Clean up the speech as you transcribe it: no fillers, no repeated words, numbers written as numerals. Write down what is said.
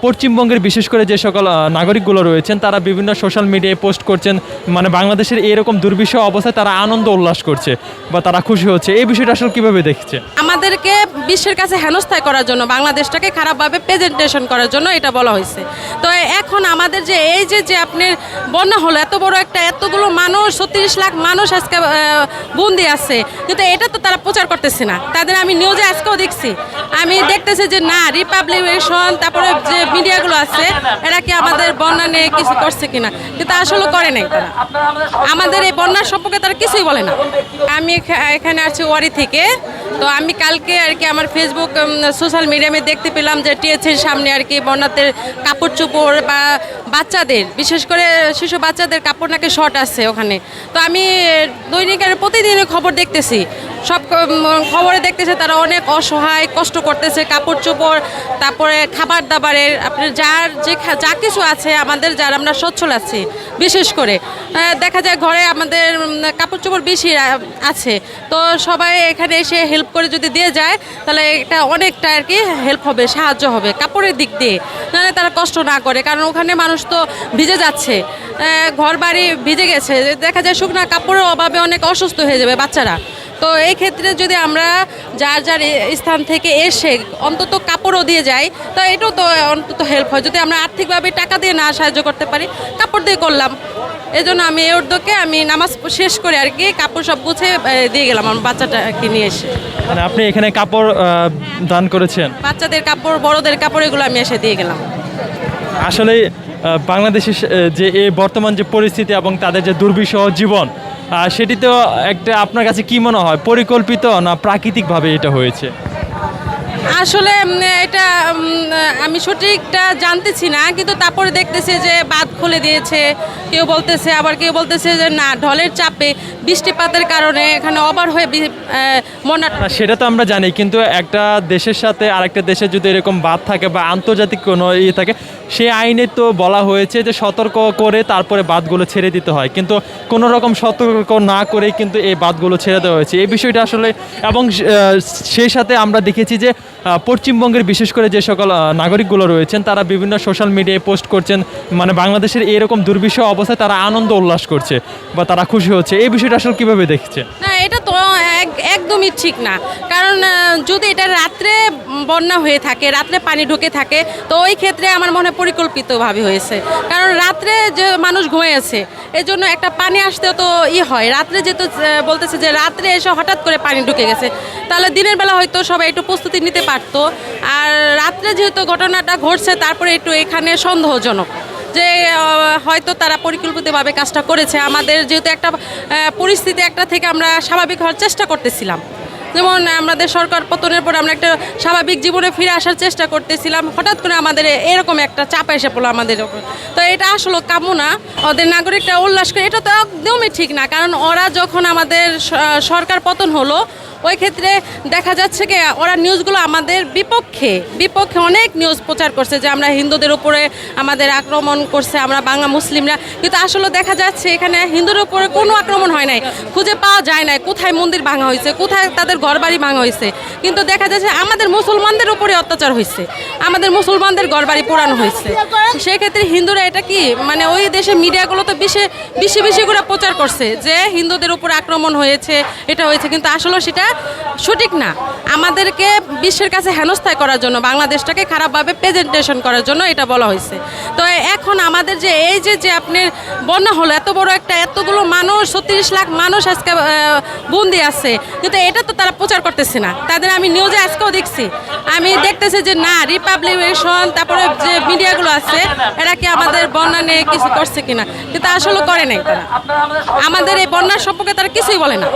পশ্চিমবঙ্গের বিশেষ করে যে সকল নাগরিকগুলো রয়েছেন তারা বিভিন্ন সোশ্যাল মিডিয়ায় পোস্ট করছেন, মানে বাংলাদেশের এরকম দুর্বিষহ অবস্থায় তারা আনন্দ উল্লাস করছে বা তারা খুশি হচ্ছে। এই বিষয়টা আসলে কিভাবে দেখছে? আমাদেরকে বিশ্বের কাছে হেনস্থায় করার জন্য, বাংলাদেশটাকে খারাপভাবে প্রেজেন্টেশন করার জন্য এটা বলা হয়েছে। তো এখন আমাদের যে এই যে আপনার বন্যা হলো, এত বড় একটা, এতগুলো মানুষ, 36 লাখ মানুষ আজকে বন্দি আছে, কিন্তু এটা তো তারা প্রচার করতেছে না। তাদের আমি নিউজে আজকেও দেখছি, আমি দেখতেছি যে না, রিপাবলিকেশন তারপরে যে মিডিয়াগুলো আছে এরা কি আমাদের বন্যা নিয়ে কিছু করছে কিনা, কিন্তু আসলে করে নাই তারা। আমাদের এই বন্যার সম্পর্কে তারা কিছুই বলে না। আমি এখানে আছি ওয়ারি থেকে। তো আমি কালকে আর কি আমার ফেসবুক সোশ্যাল মিডিয়ামে দেখতে পেলাম যে টিএসসির সামনে আর কি বন্যাদের কাপড় চোপড় বা বাচ্চাদের, বিশেষ করে শিশু বাচ্চাদের কাপড় নাকি শর্ট আছে ওখানে। তো আমি দৈনিকের প্রতিদিনের খবর দেখতেছি, সব খবরে দেখতেছে তারা অনেক অসহায়, কষ্ট করতেছে, কাপড় চোপড়, তারপরে খাবার দাবারের, আপনার যা কিছু আছে আমাদের, যারা আমরা সচ্ছল আছি, বিশেষ করে দেখা যায় ঘরে আমাদের কাপড় চোপড় বেশি আছে। তো সবাই এখানে এসে হেল্প করে যদি দিয়ে যায় তাহলে এটা অনেকটা আর কি হেল্প হবে, সাহায্য হবে কাপড়ের দিক দিয়ে, নাহলে তারা কষ্ট না করে। কারণ ওখানে মানুষ তো ভিজে যাচ্ছে, ঘর বাড়ি ভিজে গেছে, দেখা যায় শুকনা কাপড়ের অভাবে অনেক অসুস্থ হয়ে যাবে বাচ্চারা। তো এই ক্ষেত্রে যদি আমরা যার যার স্থান থেকে এসে অন্তত কাপড়ও দিয়ে যাই, তো এটাও তো অন্তত হেল্প হয়। যদি আমরা আর্থিকভাবে টাকা দিয়ে না সাহায্য করতে পারি, কাপড় দিয়ে করলাম। এই জন্য আমি এই উদ্যোগে আমি নামাজ শেষ করে আর কি কাপড় সব গুছিয়ে দিয়ে গেলাম আমার বাচ্চাটাকে নিয়ে এসে। মানে আপনি এখানে কাপড় দান করেছেন? বাচ্চাদের কাপড়, বড়দের কাপড়, এগুলো আমি এসে দিয়ে গেলাম। আসলে বাংলাদেশের যে এই বর্তমান যে পরিস্থিতি এবং তাদের যে দুর্বিষহ জীবন, সেটি তো একটা, আপনার কাছে কি মনে হয়, পরিকল্পিত না প্রাকৃতিকভাবে এটা হয়েছে? আসলে এটা আমি সঠিকটা জানতেছি না, কিন্তু তারপরে দেখতেছে যে বাঁধ খুলে দিয়েছে কেউ বলতেছে, আবার কেউ বলতেছে যে না, ঢলের চাপে বৃষ্টিপাতের কারণে এখানে ওভার হয়ে সেটা তো আমরা জানি, কিন্তু একটা দেশের সাথে আরেকটা দেশের যদি এরকম বাঁধ থাকে বা আন্তর্জাতিক কোনো ইয়ে থাকে, সেই আইনে তো বলা হয়েছে যে সতর্ক করে তারপরে বাঁধগুলো ছেড়ে দিতে হয়, কিন্তু কোনো রকম সতর্ক না করেই কিন্তু এই বাঁধগুলো ছেড়ে দেওয়া হয়েছে। এই বিষয়টা আসলে, এবং সেই সাথে আমরা দেখেছি যে পশ্চিমবঙ্গের বিশেষ করে যে সকল নাগরিকগুলো রয়েছেন তারা বিভিন্ন সোশ্যাল মিডিয়ায় পোস্ট করছেন, মানে বাংলাদেশের এরকম দুর্বিষহ অবস্থায় তারা আনন্দ উল্লাস করছে বা তারা খুশি হচ্ছে। এই বিষয়টা আসলে কিভাবে দেখছে? না, এটা তো একদমই ঠিক না। কারণ যদি এটা রাত্রে বন্যা হয়ে থাকে, রাত্রে পানি ঢুকে থাকে, তো ওই ক্ষেত্রে আমার মনে হয় পরিকল্পিতভাবে হয়েছে। কারণ রাত্রে যে মানুষ ঘুমিয়েছে, এই জন্য একটা পানি আসতেও তো হয়। রাত্রে যেহেতু বলতেছে যে রাত্রে এসে হঠাৎ করে পানি ঢুকে গেছে, তাহলে দিনের বেলা হয়তো সবাই একটু প্রস্তুতি নিতে পারতো। আর রাত্রে যেহেতু ঘটনাটা ঘটছে, তারপরে একটু এখানে সন্দেহজনক যে হয়তো তারা পরিকল্পিতভাবে কাজটা করেছে। আমাদের যেহেতু একটা পরিস্থিতি একটা থেকে আমরা স্বাভাবিক হওয়ার চেষ্টা করতেছিলাম, যেমন আমাদের সরকার পতনের পর আমরা একটা স্বাভাবিক জীবনে ফিরে আসার চেষ্টা করতেছিলাম, হঠাৎ করে আমাদের এরকম একটা চাপ এসে পড়লো আমাদের ওপর। তো এটা আসলে কাম্য না। ওদের নাগরিকরা উল্লাস করে, এটা তো একদমই ঠিক না। কারণ ওরা যখন আমাদের সরকার পতন হলো, ওই ক্ষেত্রে দেখা যাচ্ছে কি ওরা নিউজগুলো আমাদের বিপক্ষে অনেক নিউজ প্রচার করছে যে আমরা হিন্দুদের উপরে আমাদের আক্রমণ করছে, আমরা বাংলা মুসলিমরা। কিন্তু আসলে দেখা যাচ্ছে এখানে হিন্দুদের উপরে কোনো আক্রমণ হয় নাই, খুঁজে পাওয়া যায় নাই কোথায় মন্দির ভাঙা হয়েছে, কোথায় তাদের ঘরবাড়ি ভাঙা হয়েছে। কিন্তু দেখা যাচ্ছে আমাদের মুসলমানদের উপরে অত্যাচার হয়েছে, আমাদের মুসলমানদের ঘরবাড়ি পোড়ানো হয়েছে। সেক্ষেত্রে হিন্দুরা এটা কি, মানে ওই দেশে মিডিয়াগুলো তো বেশি করে প্রচার করছে যে হিন্দুদের উপরে আক্রমণ হয়েছে, এটা হয়েছে, কিন্তু আসলে সেটা সঠিক না। আমাদেরকে বিশ্বের কাছে হেনস্থায় করার জন্য, বাংলাদেশটাকে খারাপভাবে প্রেজেন্টেশন করার জন্য এটা বলা হয়েছে। তো এখন আমাদের যে এই যে আপনার বন্যা হলো, এত বড় একটা, এতগুলো মানুষ, 36 লাখ মানুষ আজকে বন্দি আছে, কিন্তু এটা তো তারা প্রচার করতেছে না। তাদের আমি নিউজে আজকেও দেখছি, আমি দেখতেছি যে না, রিপাবলিকেশন তারপরে যে মিডিয়াগুলো আছে এরা কি আমাদের বন্যা নিয়ে কিছু করছে কিনা, কিন্তু আসলে করে নাই তারা। আমাদের এই বন্যার সম্পর্কে তারা কিছুই বলে না।